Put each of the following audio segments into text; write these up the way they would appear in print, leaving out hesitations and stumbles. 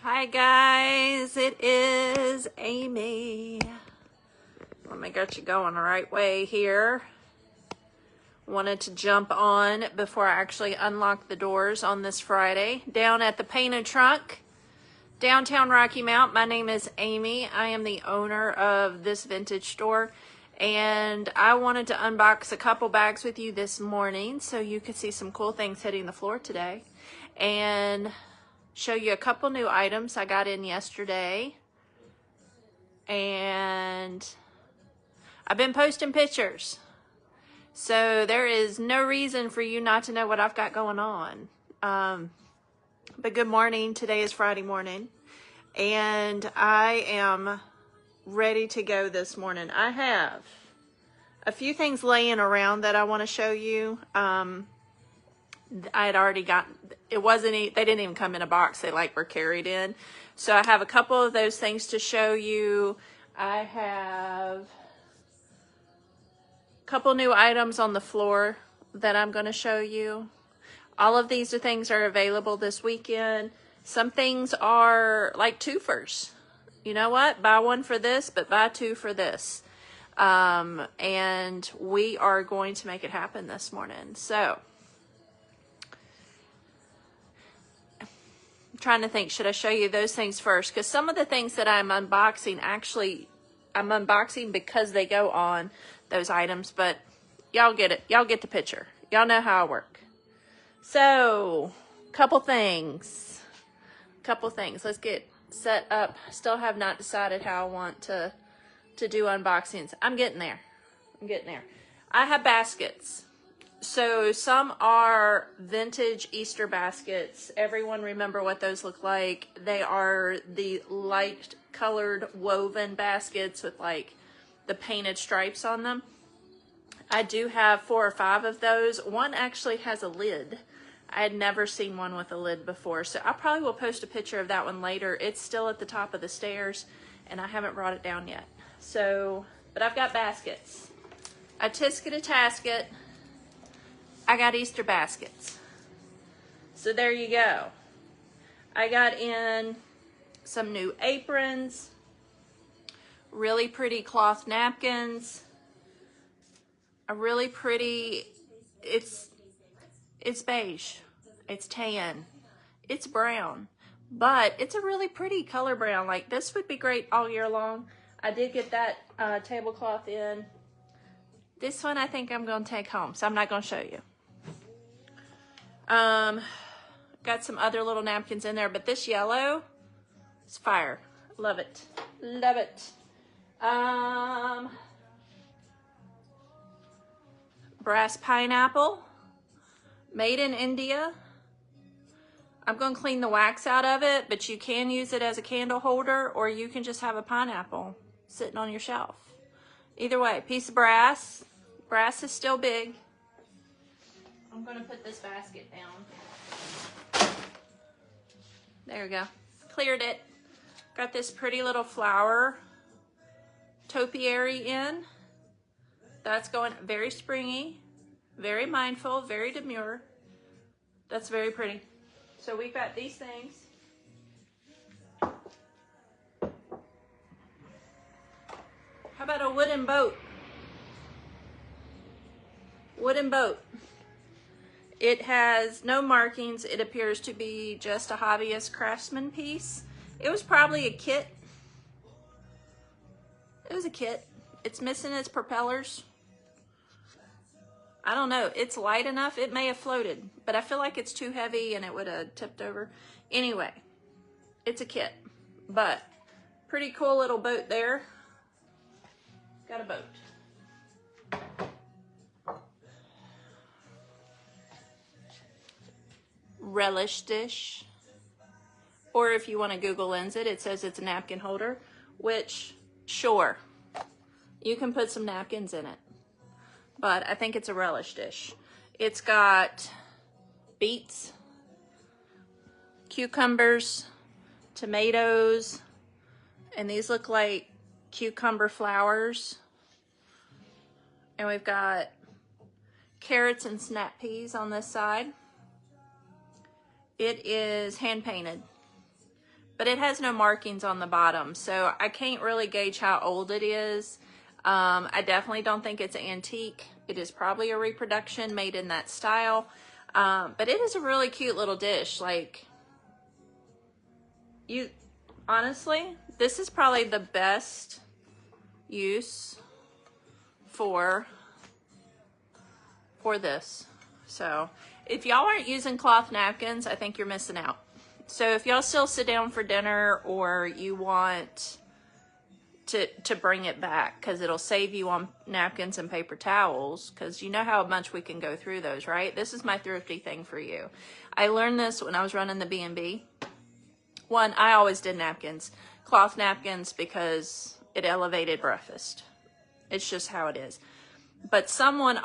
Hi guys, it is Amy. Let me get you going the right way here. Wanted to jump on before I actually unlock the doors on this Friday. Down at the Painted Trunk, downtown Rocky Mount. My name is Amy. I am the owner of this vintage store. And I wanted to unbox a couple bags with you this morning so you could see some cool things hitting the floor today. And show you a couple new items I got in yesterday. And I've been posting pictures, so there is no reason for you not to know what I've got going on. But good morning. Today is Friday morning, and I am ready to go this morning. I have a few things laying around that I want to show you. I had already gotten, it wasn't, they didn't even come in a box. They were carried in. So I have a couple of those things to show you. I have a couple new items on the floor that I'm going to show you. All of these things are available this weekend. Some things are like twofers. You know what? Buy one for this, but buy two for this. And we are going to make it happen this morning. So trying to think, should I show you those things first? Because some of the things that I'm unboxing, actually, I'm unboxing because they go on those items, but y'all get it. Y'all get the picture. Y'all know how I work. So, couple things. Let's get set up. Still have not decided how I want to do unboxings. I'm getting there. I have baskets. So some are vintage Easter baskets. Everyone remember what those look like. They are the light colored woven baskets with the painted stripes on them. I do have 4 or 5 of those. One actually has a lid. I had never seen one with a lid before. So I probably will post a picture of that one later. It's still at the top of the stairs and I haven't brought it down yet. So, but I've got baskets. A tisket, a tasket. I got Easter baskets. So there you go. I got in some new aprons, really pretty cloth napkins, a really pretty, it's beige, it's tan, it's brown, but it's a really pretty color brown. This would be great all year long. I did get that tablecloth in. This one I think I'm going to take home, so I'm not going to show you. Got some other little napkins in there, but this yellow is fire. Love it. Love it. Brass pineapple, made in India. I'm going to clean the wax out of it, but you can use it as a candle holder, or you can just have a pineapple sitting on your shelf. Either way, piece of brass. Brass is still big. I'm going to put this basket down. There we go. Cleared it. Got this pretty little flower topiary in. That's going very springy, very mindful, very demure. That's very pretty. So we've got these things. How about a wooden boat? Wooden boat. It has no markings. It appears to be just a hobbyist craftsman piece. It was probably a kit. It was a kit. It's missing its propellers. I don't know. It's light enough. It may have floated, but I feel like it's too heavy and it would have tipped over. Anyway, it's a kit, but pretty cool little boat there. Got a boat. Relish dish, or if you want to Google Lens it, it says it's a napkin holder, which, sure, you can put some napkins in it, but I think it's a relish dish. It's got beets, cucumbers, tomatoes, and these look like cucumber flowers, and we've got carrots and snap peas on this side. It is hand painted, but it has no markings on the bottom, so I can't really gauge how old it is. I definitely don't think it's antique. It is probably a reproduction made in that style, but it is a really cute little dish. Like, honestly, this is probably the best use for this. So if y'all aren't using cloth napkins, I think you're missing out. So if y'all still sit down for dinner, or you want to bring it back, because it'll save you on napkins and paper towels, because you know how much we can go through those, right? This is my thrifty thing for you. I learned this when I was running the B&B. One, I always did napkins, cloth napkins, because it elevated breakfast. It's just how it is. But someone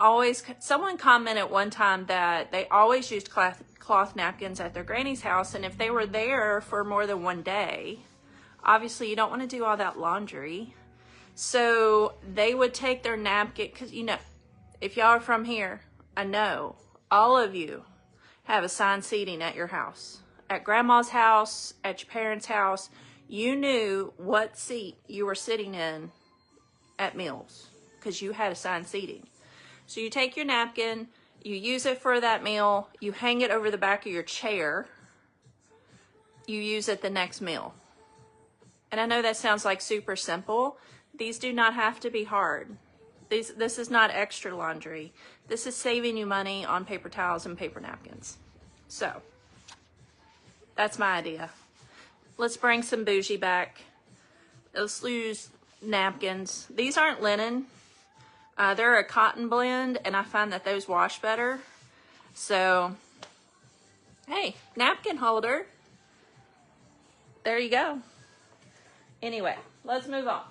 commented one time that they always used cloth napkins at their granny's house, and if they were there for more than one day, obviously you don't want to do all that laundry. So they would take their napkin, because, you know, if y'all are from here, I know all of you have assigned seating at your house. At grandma's house, at your parents' house, you knew what seat you were sitting in at meals, because you had assigned seating. So you take your napkin, you use it for that meal, you hang it over the back of your chair, you use it the next meal. And I know that sounds like super simple. These do not have to be hard. This is not extra laundry. This is saving you money on paper towels and paper napkins. So that's my idea. Let's bring some bougie back. Let's use napkins. These aren't linen. They're a cotton blend, and I find that those wash better. So, hey, napkin holder. There you go. Anyway, let's move on.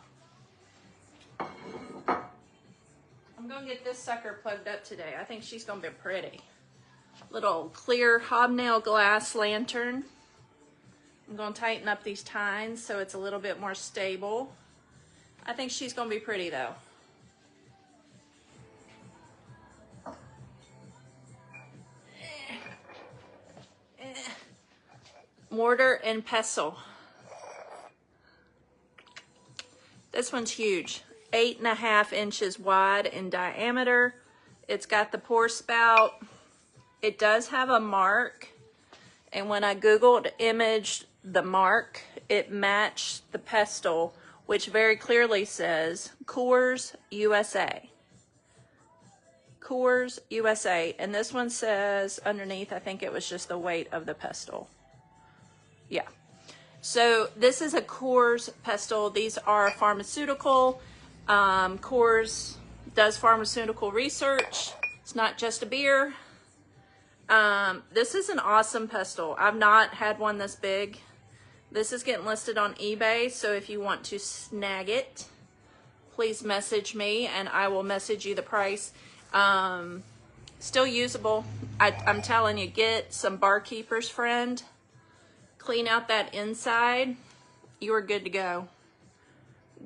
I'm going to get this sucker plugged up today. I think she's going to be pretty. Little clear hobnail glass lantern. I'm going to tighten up these tines so it's a little bit more stable. I think she's going to be pretty, though. Mortar and pestle. This one's huge. 8.5 inches wide in diameter. It's got the pour spout. It does have a mark. And when I Googled imaged the mark, it matched the pestle, which very clearly says Coors USA. Coors USA. And this one says underneath, I think it was just the weight of the pestle. Yeah. So this is a Coors pestle. These are pharmaceutical. Coors does pharmaceutical research. It's not just a beer. This is an awesome pestle. I've not had one this big. This is getting listed on eBay, so if you want to snag it, please message me and I will message you the price. Still usable. I'm telling you, get some Barkeeper's Friend. Clean out that inside. You are good to go.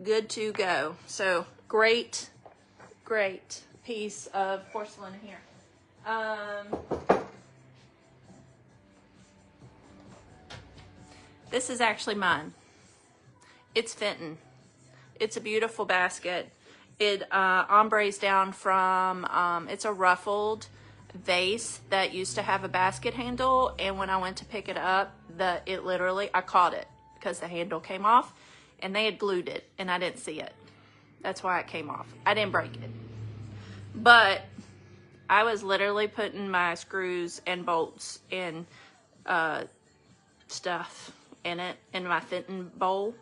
Good to go. So great, great piece of porcelain here. This is actually mine. It's Fenton. It's a beautiful basket. It ombres down from, it's a ruffled vase that used to have a basket handle, and when I went to pick it up, I caught it because the handle came off and they had glued it and I didn't see it. That's why it came off. I didn't break it. But I was literally putting my screws and bolts and stuff in it, in my Fenton bowl.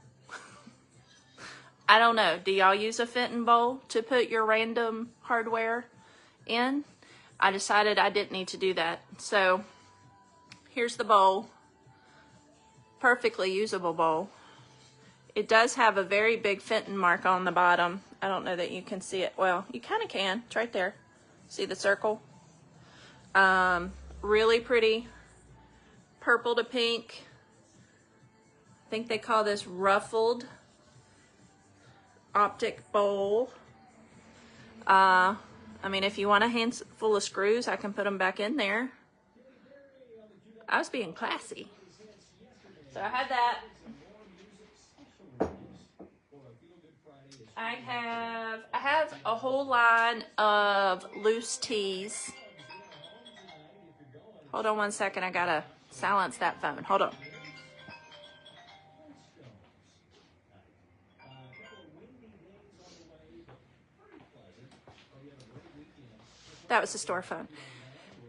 I don't know. Do y'all use a Fenton bowl to put your random hardware in? I decided I didn't need to do that. So here's the bowl. Perfectly usable bowl. It does have a very big Fenton mark on the bottom. I don't know that you can see it. Well, you kind of can. It's right there. See the circle? Really pretty. Purple to pink. I think they call this ruffled optic bowl. I mean, if you want a handful of screws, I can put them back in there. I was being classy. So I had that. I have a whole line of loose teas. Hold on one second. I gotta silence that phone. Hold on. That was the store phone.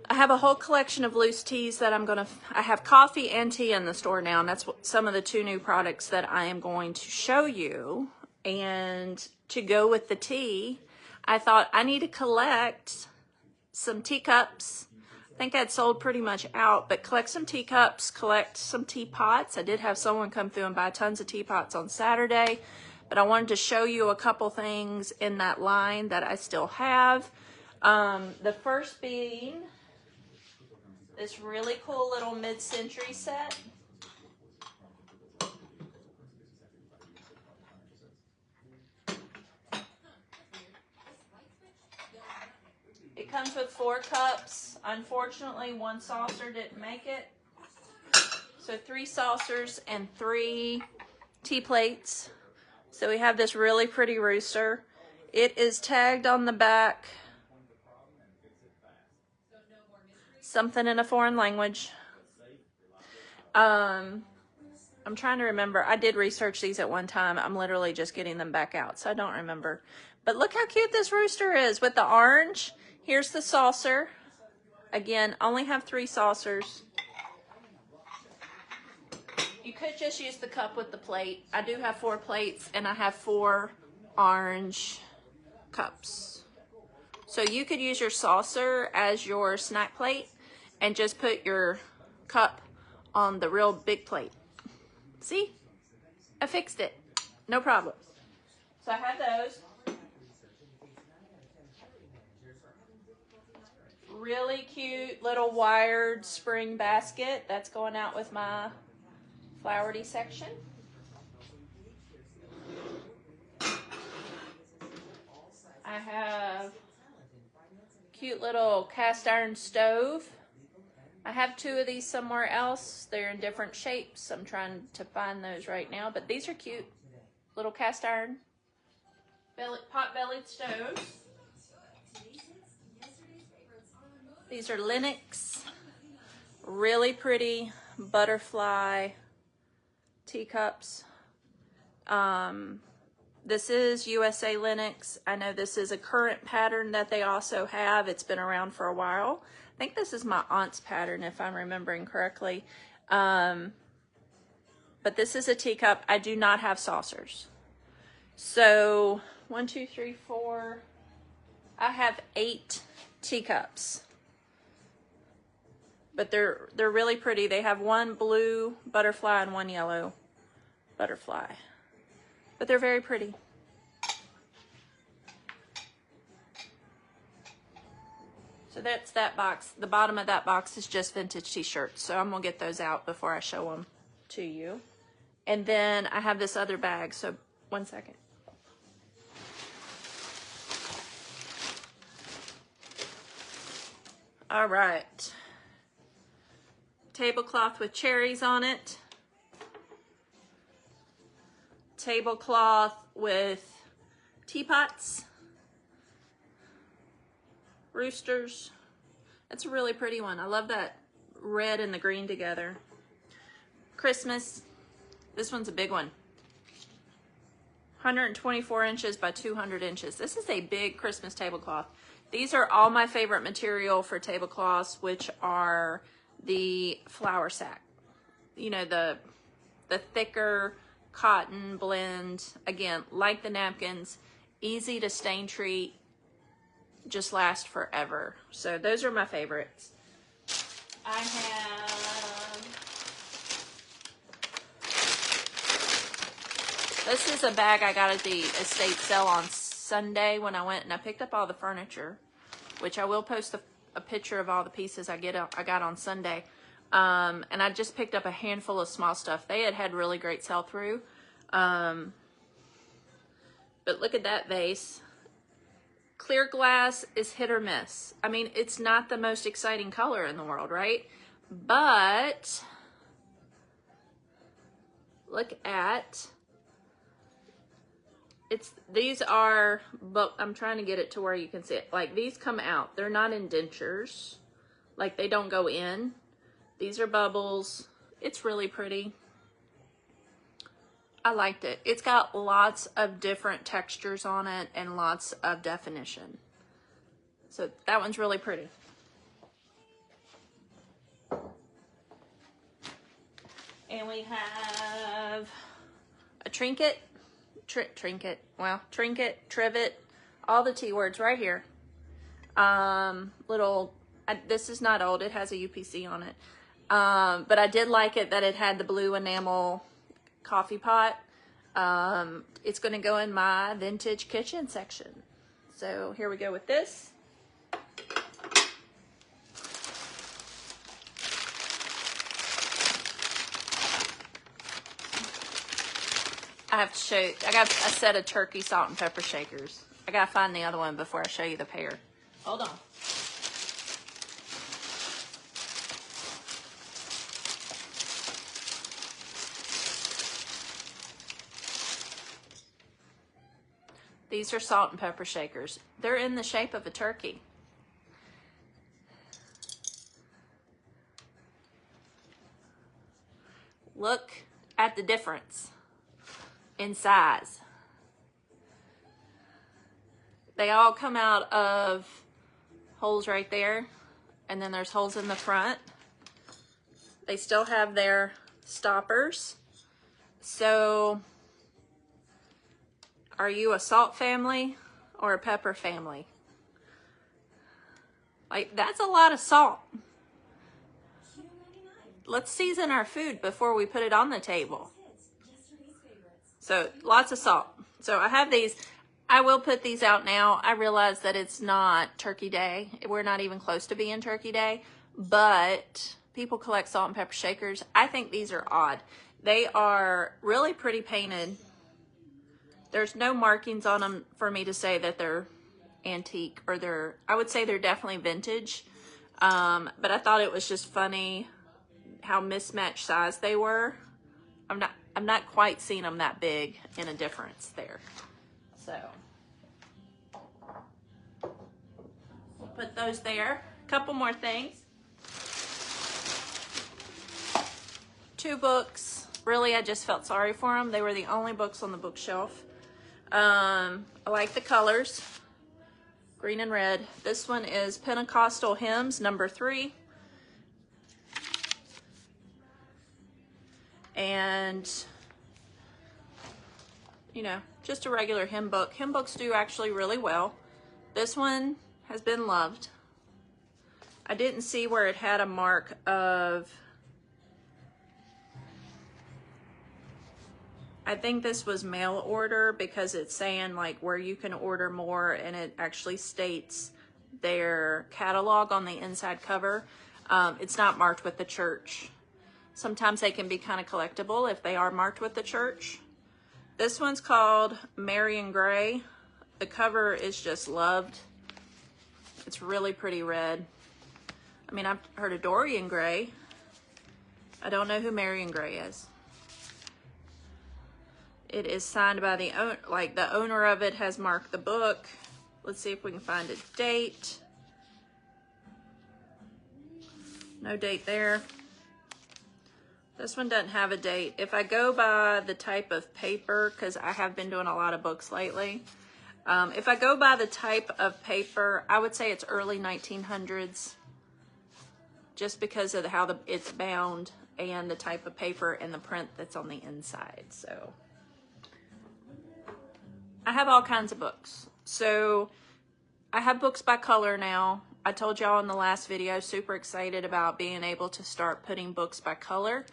I have a whole collection of loose teas that I have coffee and tea in the store now, and that's some of the 2 new products that I am going to show you. And to go with the tea, I thought I need to collect some teacups. I think I'd sold pretty much out, but collect some teacups, collect some teapots. I did have someone come through and buy tons of teapots on Saturday, but I wanted to show you a couple things in that line that I still have. The first being this really cool little mid-century set. It comes with 4 cups. Unfortunately, 1 saucer didn't make it. So 3 saucers and 3 tea plates. So we have this really pretty rooster. It is tagged on the back. Something in a foreign language. I'm trying to remember. I did research these at one time. I'm literally just getting them back out, so I don't remember. But look how cute this rooster is with the orange. Here's the saucer. Again, only have 3 saucers. You could just use the cup with the plate. I do have 4 plates, and I have 4 orange cups. So you could use your saucer as your snack plate and just put your cup on the real big plate. See? I fixed it. No problem. So I have those. Really cute little wired spring basket. That's going out with my flowery section. I have cute little cast iron stove. I have 2 of these somewhere else. They're in different shapes. I'm trying to find those right now, but these are cute. Little cast iron pot-bellied stoves. These are Lennox. Really pretty butterfly teacups. This is USA Lennox. I know this is a current pattern that they also have. It's been around for a while. I think this is my aunt's pattern, if I'm remembering correctly. But this is a teacup. I do not have saucers. So 1, 2, 3, 4. I have 8 teacups. But they're really pretty. They have 1 blue butterfly and 1 yellow butterfly. But they're very pretty. So that's that box. The bottom of that box is just vintage t-shirts. So I'm going to get those out before I show them to you. And then I have this other bag. So 1 second. All right. Tablecloth with cherries on it. Tablecloth with teapots. Roosters. That's a really pretty one. I love that red and the green together. Christmas. This one's a big one. 124 inches by 200 inches. This is a big Christmas tablecloth. These are all my favorite material for tablecloths, which are the flour sack. You know, the thicker cotton blend. Again, like the napkins, easy to stain treat, just last forever. So those are my favorites. I have, this is a bag I got at the estate sale on Sunday when I went and I picked up all the furniture, which I will post a picture of all the pieces I got on Sunday. And I just picked up a handful of small stuff. They had really great sell-through. But look at that vase. Clear glass is hit or miss. I mean, it's not the most exciting color in the world, right? But look at, these are, but I'm trying to get it to where you can see it. Like, these come out. They're not indentures. Like, they don't go in. These are bubbles. It's really pretty. I liked it. It's got lots of different textures on it and lots of definition. So that one's really pretty. And we have a trinket, trinket, trivet, all the T words right here. This is not old, it has a UPC on it. But I did like it that it had the blue enamel coffee pot. It's gonna go in my vintage kitchen section. So here we go with this. I have to show you, I got a set of turkey salt and pepper shakers. I gotta find the other one before I show you the pair. Hold on. These are salt and pepper shakers. They're in the shape of a turkey. Look at the difference in size. They all come out of holes right there, and then there's holes in the front. They still have their stoppers. So, are you a salt family or a pepper family? Like, that's a lot of salt. Let's season our food before we put it on the table. So, lots of salt. So, I have these. I will put these out now. I realize that it's not Turkey Day. We're not even close to being Turkey Day. But people collect salt and pepper shakers. I think these are odd. They are really pretty painted. There's no markings on them for me to say that they're antique or I would say they're definitely vintage. But I thought it was just funny how mismatched size they were. I'm not quite seeing them that big in a difference there. So we'll put those there. A couple more things. 2 books. Really, I just felt sorry for them. They were the only books on the bookshelf. I like the colors, green and red. This one is Pentecostal Hymns, number 3. And, you know, just a regular hymn book. Hymn books do actually really well. This one has been loved. I didn't see where it had a mark of, I think this was mail order because it's saying like where you can order more, and it actually states their catalog on the inside cover. It's not marked with the church. Sometimes they can be kind of collectible if they are marked with the church. This one's called Marian Gray. The cover is just loved. It's really pretty red. I mean, I've heard of Dorian Gray. I don't know who Marian Gray is. It is signed by the owner, like the owner of it has marked the book. Let's see if we can find a date. No date there. This one doesn't have a date. If I go by the type of paper, because I have been doing a lot of books lately, if I go by the type of paper, I would say it's early 1900s, just because of how it's bound and the type of paper and the print that's on the inside. So I have all kinds of books. So I have books by color now. I told y'all in the last video, super excited about being able to start putting books by color.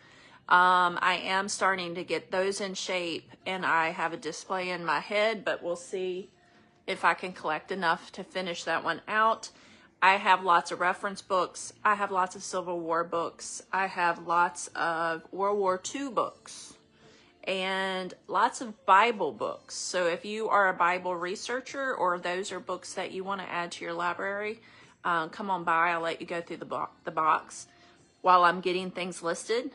I am starting to get those in shape, and I have a display in my head, but we'll see if I can collect enough to finish that one out. I have lots of reference books. I have lots of Civil War books. I have lots of World War II books and lots of Bible books. So if you are a Bible researcher or those are books that you want to add to your library, come on by. I'll let you go through the box while I'm getting things listed.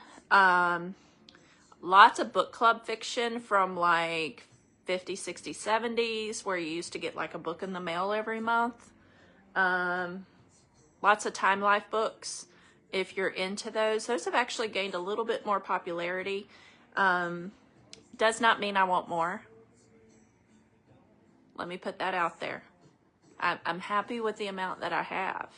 Lots of book club fiction from like 50s, 60s, 70s, where you used to get like a book in the mail every month. Lots of Time Life books, if you're into those. Those have actually gained a little bit more popularity. Does not mean I want more. Let me put that out there. I'm happy with the amount that I have.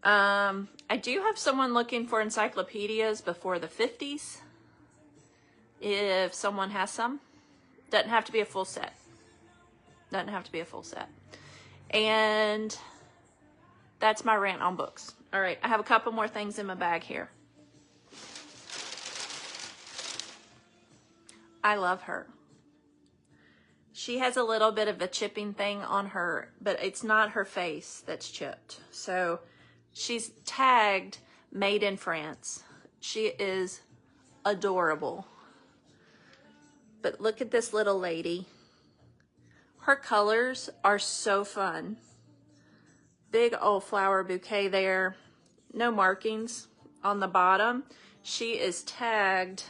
I do have someone looking for encyclopedias before the 50s. If someone has some. Doesn't have to be a full set. Doesn't have to be a full set. And that's my rant on books. All right, I have a couple more things in my bag here. I love her. She has a little bit of a chipping thing on her, but it's not her face that's chipped. So she's tagged Made in France. She is adorable. But look at this little lady. Her colors are so fun. Big old flower bouquet there. No markings on the bottom. She is tagged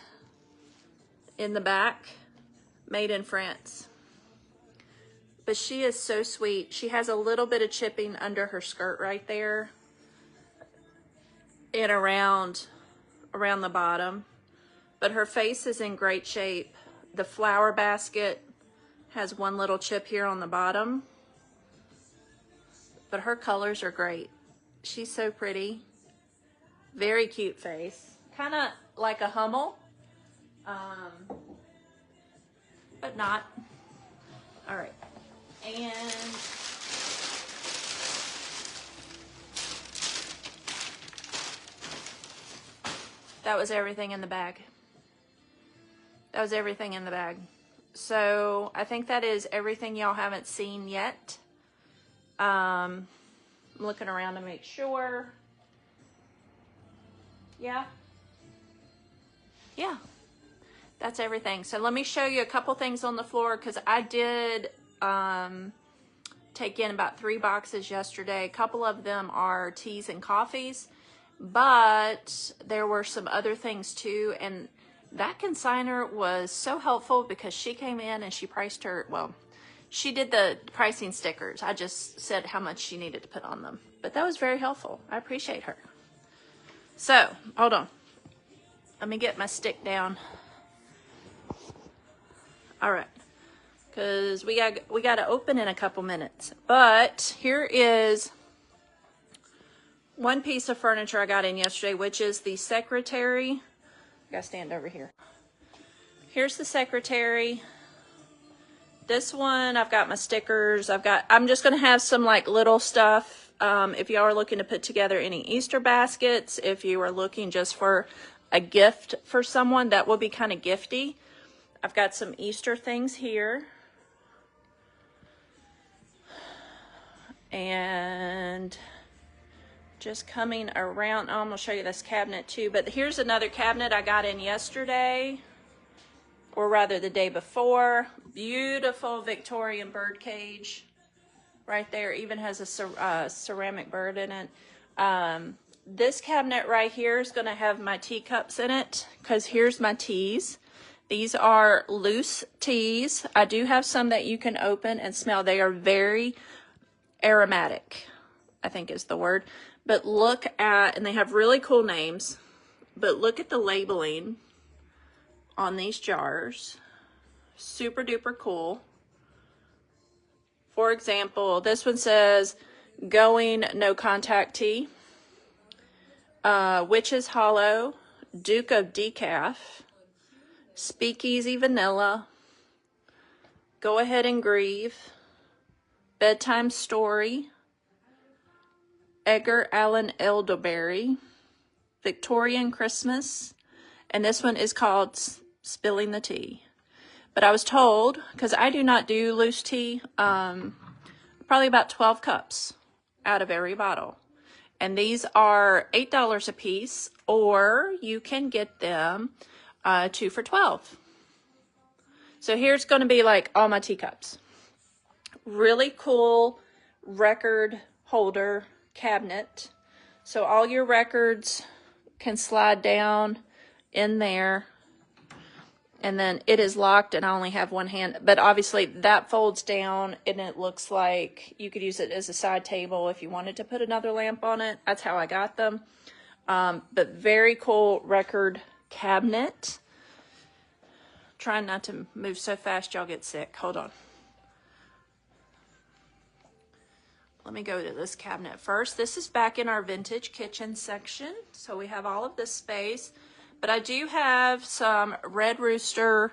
in the back, Made in France. But she is so sweet. She has a little bit of chipping under her skirt right there and around the bottom. But her face is in great shape. The flower basket has one little chip here on the bottom. But her colors are great. She's so pretty. Very cute face. Kind of like a Hummel. But not. All right. And that was everything in the bag. That was everything in the bag. So I think that is everything y'all haven't seen yet. I'm looking around to make sure. Yeah. That's everything. So let me show you a couple things on the floor, because I did take in about 3 boxes yesterday. A couple of them are teas and coffees, but there were some other things too. And that consignor was so helpful, because she came in and she priced her, well, she did the pricing stickers. I just said how much she needed to put on them. But that was very helpful. I appreciate her. So, hold on. Let me get my stick down. All right. Because we got to open in a couple minutes. But here is one piece of furniture I got in yesterday, which is the secretary. I got to stand over here. Here's the secretary. This one, I've got my stickers. I'm just going to have some like little stuff. If y'all are looking to put together any Easter baskets, if you are looking just for a gift for someone, that will be kind of gifty. I've got some Easter things here. And just coming around, I'm going to show you this cabinet too. But here's another cabinet I got in yesterday, or rather the day before. Beautiful Victorian bird cage right there. Even has a ceramic bird in it. This cabinet right here is going to have my teacups in it, because here's my teas. These are loose teas. I do have some that you can open and smell. They are very aromatic, I think is the word. But look at, and they have really cool names, but look at the labeling on these jars. Super duper cool. For example, this one says Going No Contact Tea, Witch's Hollow, Duke of Decaf, Speakeasy Vanilla, Go Ahead and Grieve, Bedtime Story, Edgar Allan Elderberry, Victorian Christmas, and this one is called Spilling the Tea. But I was told, because I do not do loose tea, probably about 12 cups out of every bottle. And these are $8 a piece, or you can get them 2 for $12. So here's going to be like all my teacups. Really cool record holder cabinet. So all your records can slide down. in there. And then it is locked and I only have one hand, but obviously that folds down and it looks like you could use it as a side table if you wanted to put another lamp on it. That's how I got them. But very cool record cabinet. Trying not to move so fast y'all get sick. Hold on. Let me go to this cabinet first. This is back in our vintage kitchen section. So we have all of this space. But I do have some Red Rooster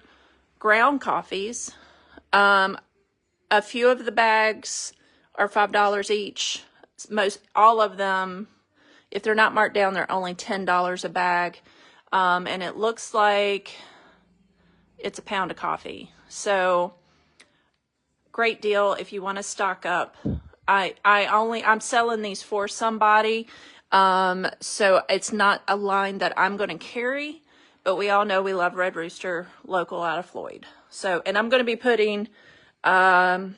ground coffees. A few of the bags are $5 each. All of them, if they're not marked down, they're only $10 a bag. And it looks like it's a pound of coffee. So great deal if you want to stock up. I'm selling these for somebody. So it's not a line that I'm going to carry, but we all know we love Red Rooster, local out of Floyd. So, and I'm going to be putting, percolators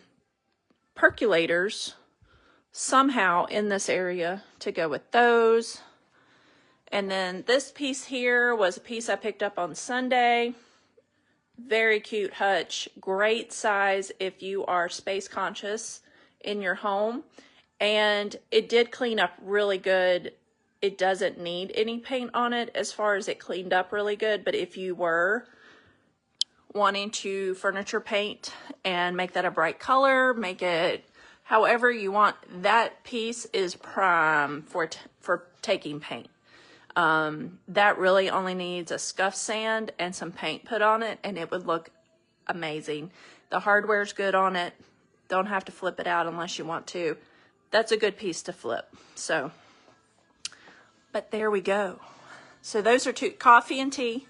somehow in this area to go with those. And then this piece here was a piece I picked up on Sunday. Very cute hutch, great size if you are space conscious in your home. And it did clean up really good. It doesn't need any paint on it as far as it cleaned up really good. But if you were wanting to furniture paint and make that a bright color, make it however you want, that piece is prime for taking paint. That really only needs a scuff sand and some paint put on it and it would look amazing. The hardware's good on it. Don't have to flip it out unless you want to. That's a good piece to flip. So, but there we go. So those are two, coffee and tea.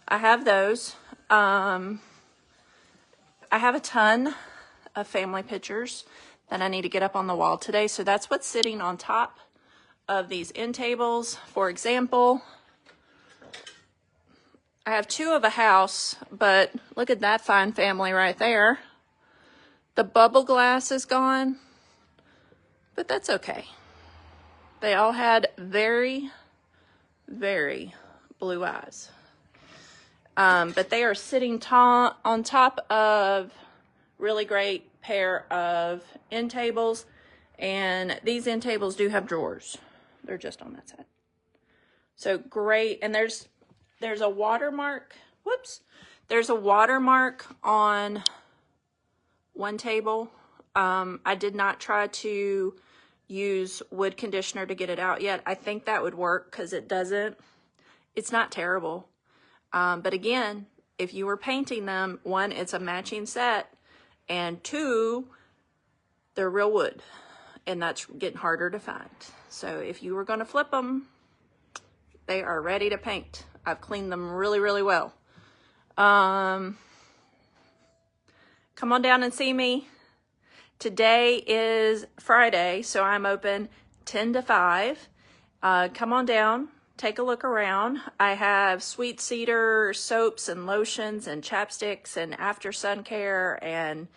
I have those. I have a ton of family pictures that I need to get up on the wall today. So that's what's sitting on top of these end tables. For example, I have two of a house, but look at that fine family right there. The bubble glass is gone. But that's okay. They all had very, very blue eyes. But they are sitting on top of really great pair of end tables. And these end tables do have drawers. They're just on that side. So great. And there's a watermark. Whoops. There's a watermark on one table. I did not try to use wood conditioner to get it out yet. I think that would work because it's not terrible. But again, if you were painting them, one, it's a matching set, and two, they're real wood, and that's getting harder to find. So if you were going to flip them, they are ready to paint. I've cleaned them really, really well. Come on down and see me. Today is Friday, so I'm open 10 to 5. Come on down, take a look around. I have sweet cedar soaps and lotions and chapsticks and after sun care and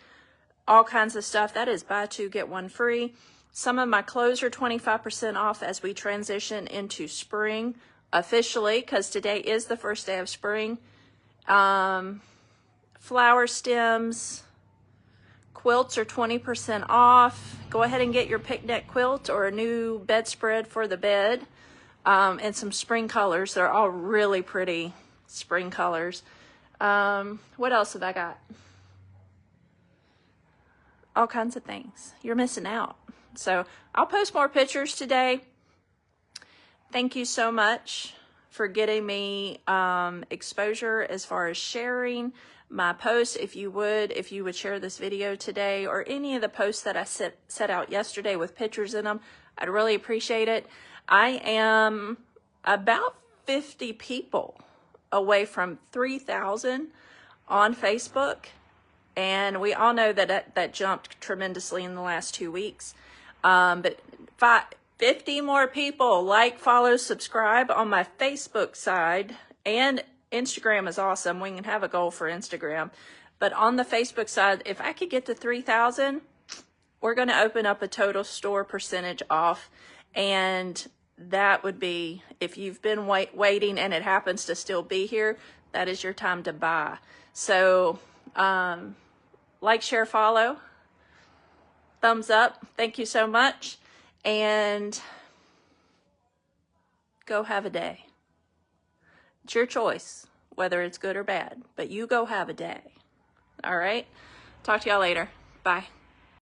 all kinds of stuff. That is buy two, get one free. Some of my clothes are 25% off as we transition into spring officially, because today is the first day of spring. Flower stems, quilts are 20% off. Go ahead and get your picnic quilt or a new bedspread for the bed. And some spring colors. They're all really pretty spring colors. What else have I got? All kinds of things. You're missing out. So I'll post more pictures today. Thank you so much for getting me exposure as far as sharing my posts. If you would share this video today or any of the posts that I set out yesterday with pictures in them, I'd really appreciate it. I am about 50 people away from 3,000 on Facebook. And we all know that that jumped tremendously in the last 2 weeks. But 50 more people like, follow, subscribe on my Facebook side. And Instagram is awesome. We can have a goal for Instagram. But on the Facebook side, if I could get to 3,000, we're going to open up a total store percentage off. And that would be, if you've been waiting and it happens to still be here, that is your time to buy. So like, share, follow, thumbs up. Thank you so much. And go have a day. It's your choice, whether it's good or bad, but you go have a day. All right. Talk to y'all later. Bye.